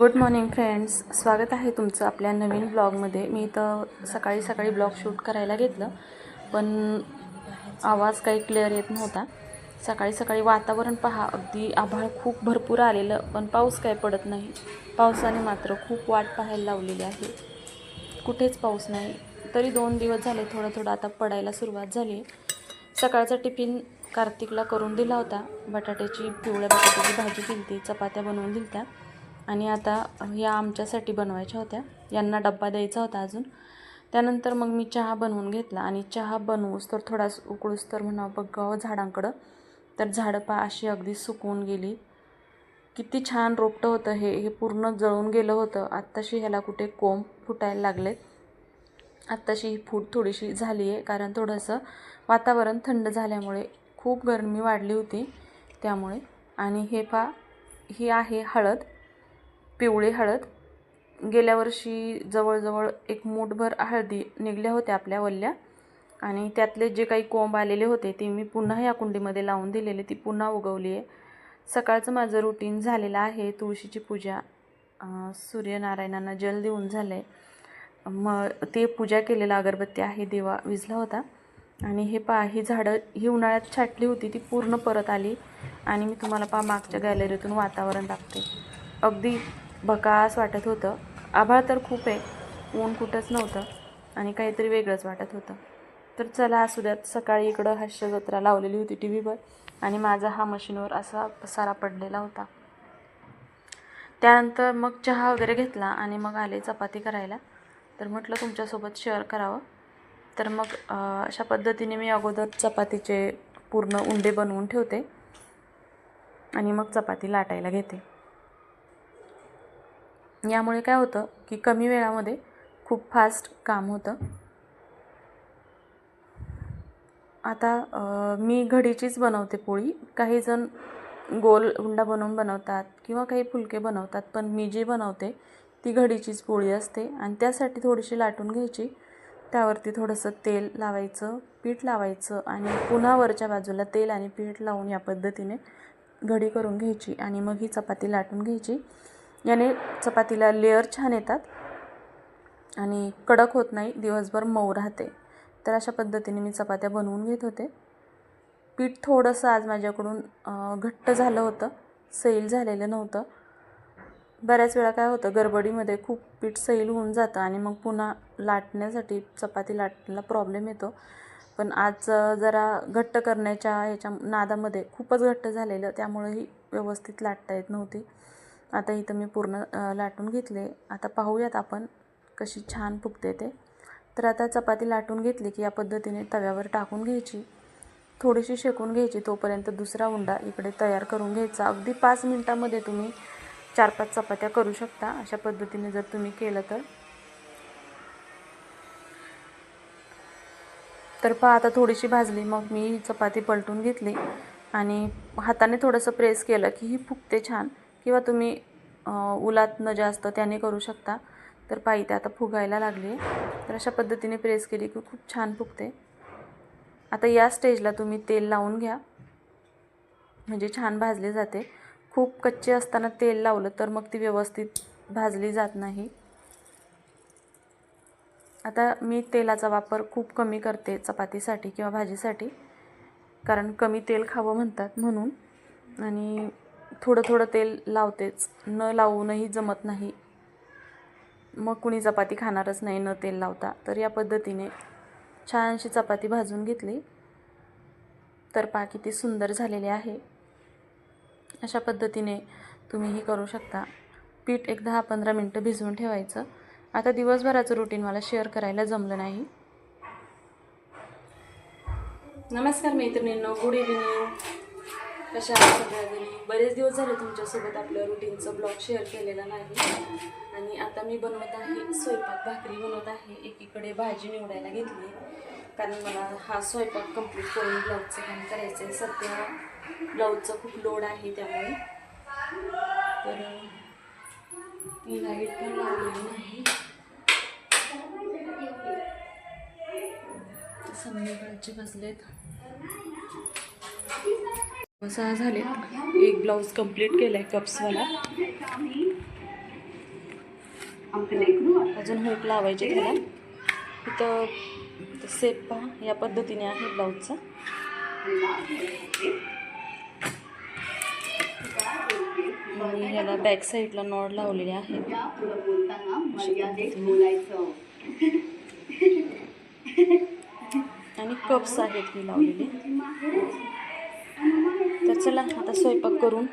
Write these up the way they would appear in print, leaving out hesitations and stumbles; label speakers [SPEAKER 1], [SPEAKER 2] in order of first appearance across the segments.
[SPEAKER 1] Good morning friends, स्वागत आहे तुमचं आपल्या नवीन ब्लॉगमध्ये. मी तर सकाळी ब्लॉग शूट करायला घेतलं, पण आवाज काही क्लिअर येत नव्हता. सकाळी वातावरण पहा, अगदी आभाळ खूप भरपूर आलेलं, पण पाऊस काय पडत नाही. पावसाने मात्र खूप वाट पाहायला लावलेली आहे. कुठेच पाऊस नाही. तरी 2 दिवस झाले थोडं आता पडायला सुरुवात झाली. सकाळचा टिफिन कार्तिकला करून दिला होता. पिवळ्या बटाट्याची भाजी केली होती, चपात्या बनवून दिल्या आणि आता या आमच्यासाठी बनवायच्या होत्या. यांना डब्बा द्यायचा होता अजून. त्यानंतर मग मी चहा बनवून घेतला आणि चहा बनवूस तर थोडाच उकळूस तर म्हणावं बघावं झाडांकडं, तर झाडं पहा अशी अगदी सुकून गेली. किती छान रोपटं होतं हे पूर्ण जळून गेलं होतं. आत्ताशी ह्याला कुठे कोंब फुटायला लागले. आत्ताशी ही फूट थोडीशी झाली आहे, कारण थोडंसं वातावरण थंड झाल्यामुळे खूप गरमी वाढली होती त्यामुळे. आणि हे पहा, ही आहे हळद, पिवळी हळद. गेल्या वर्षी जवळजवळ एक मूठभर हळदी निघल्या होत्या आपल्या वल्ल्या, आणि त्यातले जे काही कोंब आलेले होते ते मी पुन्हा या कुंडीमध्ये लावून दिलेले, ती पुन्हा उगवली आहे. सकाळचं माझं रुटीन झालेलं आहे. तुळशीची पूजा, सूर्यनारायणांना जल देऊन झालं आहे. मग ते पूजा केलेला अगरबत्ती आहे, दिवा विझला होता. आणि हे पहा, ही झाडं ही उन्हाळ्यात छाटली होती, ती पूर्ण परत आली. आणि मी तुम्हाला पहा मागच्या गॅलरीतून वातावरण दाखवते. अगदी भकास वाटत होतं. आभाळ तर खूप आहे, ऊन कुठंच नव्हतं आणि काहीतरी वेगळंच वाटत होतं. तर चला असू द्यात. सकाळी इकडं हास्यजत्रा लावलेली होती टी व्हीवर, आणि माझा हा मशीनवर असा पसारा पडलेला होता. त्यानंतर मग चहा वगैरे घेतला आणि मग आले चपाती करायला. तर म्हटलं तुमच्यासोबत शेअर करावं. तर मग अशा पद्धतीने मी अगोदर चपातीचे पूर्ण उंडे बनवून ठेवते आणि मग चपाती लाटायला घेते. यामुळे काय होतं की कमी वेळामध्ये खूप फास्ट काम होतं. आता मी घडीचीच बनवते पोळी. काही जण गोल उंडा बनवून बनवतात किंवा काही फुलके बनवतात, पण मी जी बनवते ती घडीचीच पोळी असते. आणि त्यासाठी थोडीशी लाटून घ्यायची, त्यावरती थोडंसं तेल लावायचं, पीठ लावायचं आणि पुन्हा वरच्या बाजूला तेल आणि पीठ लावून या पद्धतीने घडी करून घ्यायची आणि मग ही चपाती लाटून घ्यायची. याने चपातीला लेअर छान येतात आणि कडक होत नाही, दिवसभर मऊ राहते. तर अशा पद्धतीने मी चपात्या बनवून घेत होते. पीठ थोडंसं आज माझ्याकडून घट्ट झालं होतं, सैल झालेलं नव्हतं. बऱ्याच वेळा काय होतं, गडबडीमध्ये खूप पीठ सैल होऊन जातं आणि मग पुन्हा लाटण्यासाठी चपाती लाटण्याला प्रॉब्लेम येतो. पण आज जरा घट्ट करण्याच्या ह्याच्या नादामध्ये खूपच घट्ट झालेलं, त्यामुळेही व्यवस्थित लाटता येत नव्हती. आता इथं मी पूर्ण लाटून घेतले. आता पाहूयात आपण कशी छान फुगते ते. तर आता चपाती लाटून घेतली की या पद्धतीने तव्यावर टाकून घ्यायची, थोडीशी शेकून घ्यायची. तोपर्यंत दुसरा उंडा इकडे तयार करून घ्यायचा. अगदी 5 मिनटामध्ये तुम्ही 4-5 चपात्या करू शकता अशा पद्धतीने जर तुम्ही केलं तर पहा, आता थोडीशी भाजली. मग मी ही चपाती पलटून घेतली आणि हाताने थोडंसं प्रेस केलं की ही फुगते छान, किंवा तुम्ही उलातनं जास्त त्याने करू शकता. तर पाहिजे आता फुगायला लागली आहे. तर अशा पद्धतीने प्रेस केली की खूप छान फुगते. आता या स्टेजला तुम्ही तेल लावून घ्या, म्हणजे छान भाजले जाते. खूप कच्चे असताना तेल लावलं तर मग ती व्यवस्थित भाजली जात नाही. आता मी तेलाचा वापर खूप कमी करते चपातीसाठी किंवा भाजीसाठी, कारण कमी तेल खावं म्हणतात म्हणून. आणि थोडं तेल लावतेच, न लावूनही जमत नाही. मग कुणी चपाती खाणारच नाही न तेल लावता. तर या पद्धतीने छानशी चपाती भाजून घेतली. तर पहा किती सुंदर झालेली आहे. अशा पद्धतीने तुम्हीही करू शकता. पीठ एक 10-15 मिनटं भिजवून ठेवायचं. आता दिवसभराचं रुटीन मला शेअर करायला जमलं नाही. नमस्कार मैत्रिणींनो, गुड इव्हिनिंग. कशा आहात सगळ्याजणी? बरेच दिवस झाले तुमच्यासोबत आपलं रुटीनचं ब्लॉग शेअर केलेला नाही. आणि आता मी बनवत आहे स्वयंपाक, भाकरी बनवत आहे. एकीकडे भाजी निवडायला घेतली, कारण मला हा स्वयंपाक कंप्लीट करून ब्लाऊजचं काम करायचं आहे. सध्या ब्लाऊजचं खूप लोड आहे त्यामुळे. तर ती लाईट पण लावलेली नाही. संध्याकाळचे बसलेत 6 झाले. एक ब्लाऊज कंप्लीट केला आहे कप्सवाला. अजून हुक लावायचे त्याला. इथं सेप पहा या पद्धतीने आहे ब्लाऊजचा. आणि ह्याला बॅक साईडला नॉड लावलेले आहे. आणि कप्स आहेत मी लावलेले. तर चला आता स्वयंपाक करून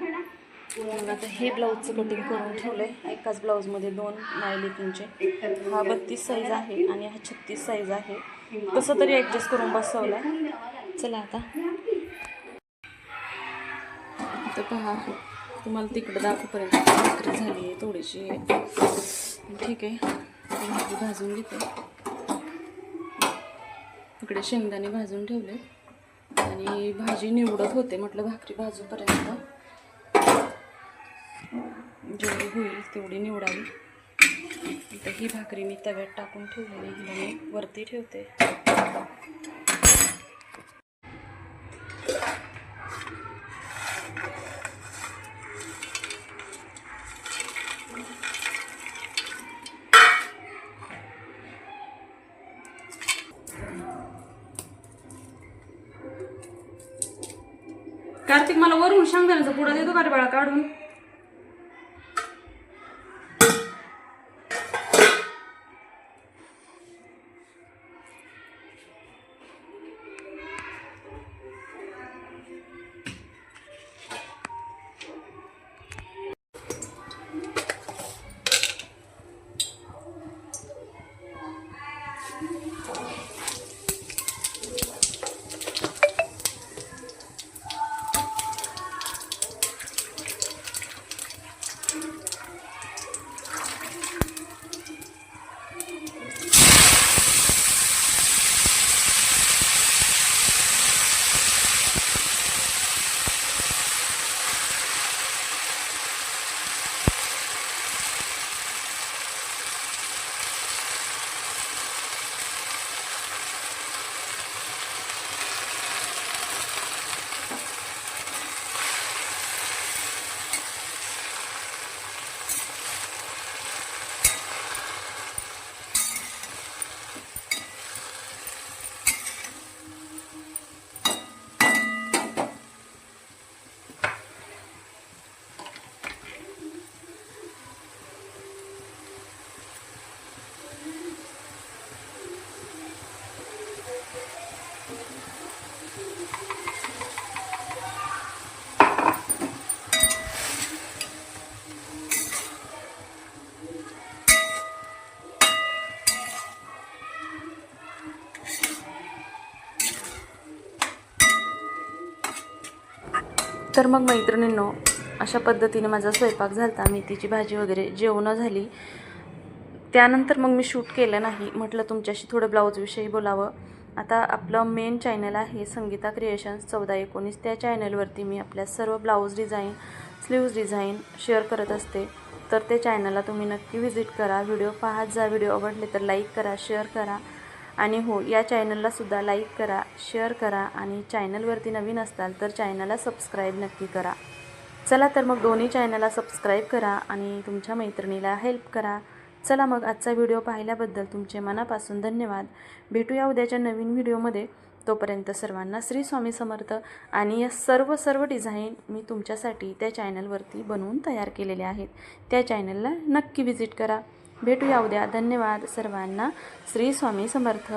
[SPEAKER 1] मग आता हे ब्लाऊजचं कटिंग करून ठेवलं आहे. एकाच ब्लाऊजमध्ये 2 नाईलेकींचे. हा 32 साईज आहे आणि हा 36 साईज आहे. कसं तरी ॲडजस्ट करून बसवला. चला आता तर पहा, तुम्हाला तिकडं दाखवपर्यंत भाकरी झाली आहे थोडीशी. ठीक आहे, भाकरी भाजून घेते. इकडे शेंगदाणे भाजून ठेवले आणि भाजी निवडत होते. म्हटलं भाकरी भाजूपर्यंत जेवढी होईल तेवढी निवडावी. तर ही भाकरी मी तव्यात टाकून ठेवलेली, हिला मी वरती ठेवते. कार्तिक, मला वरून शेंगदाण्याचा पुडा देतो का रे बाळा काढून? तर मग मैत्रिणींनो, अशा पद्धतीने माझा स्वयंपाक झाला. मेथीची भाजी वगैरे जेवणं झाली. त्यानंतर मग मी शूट केलं नाही. म्हटलं तुमच्याशी थोडं ब्लाऊजविषयी बोलावं. आता आपलं मेन चॅनल आहे संगीता क्रिएशन्स 1419. त्या चॅनलवरती मी आपल्या सर्व blouse design, sleeves design share करत असते. तर त्या चॅनलला तुम्ही नक्की व्हिजिट करा. व्हिडिओ पाहत जा. व्हिडिओ आवडले तर लाईक करा, शेअर करा. आणि हो, या चॅनललासुद्धा लाईक करा, शेअर करा. आणि चॅनलवरती नवीन असताल तर चॅनलला सबस्क्राईब नक्की करा. चला तर मग दोन्ही चॅनलला सबस्क्राईब करा आणि तुमच्या मैत्रिणीला हेल्प करा. चला मग आजचा व्हिडिओ पाहिल्याबद्दल तुमचे मनापासून धन्यवाद. भेटूया उद्याच्या नवीन व्हिडिओमध्ये. तोपर्यंत सर्वांना श्री स्वामी समर्थ. आणि या सर्व डिझाईन मी तुमच्यासाठी त्या चॅनलवरती बनवून तयार केलेले आहेत. त्या चॅनलला नक्की व्हिजिट करा. भेटूया उद्या. धन्यवाद सर्वांना. श्री स्वामी समर्थ.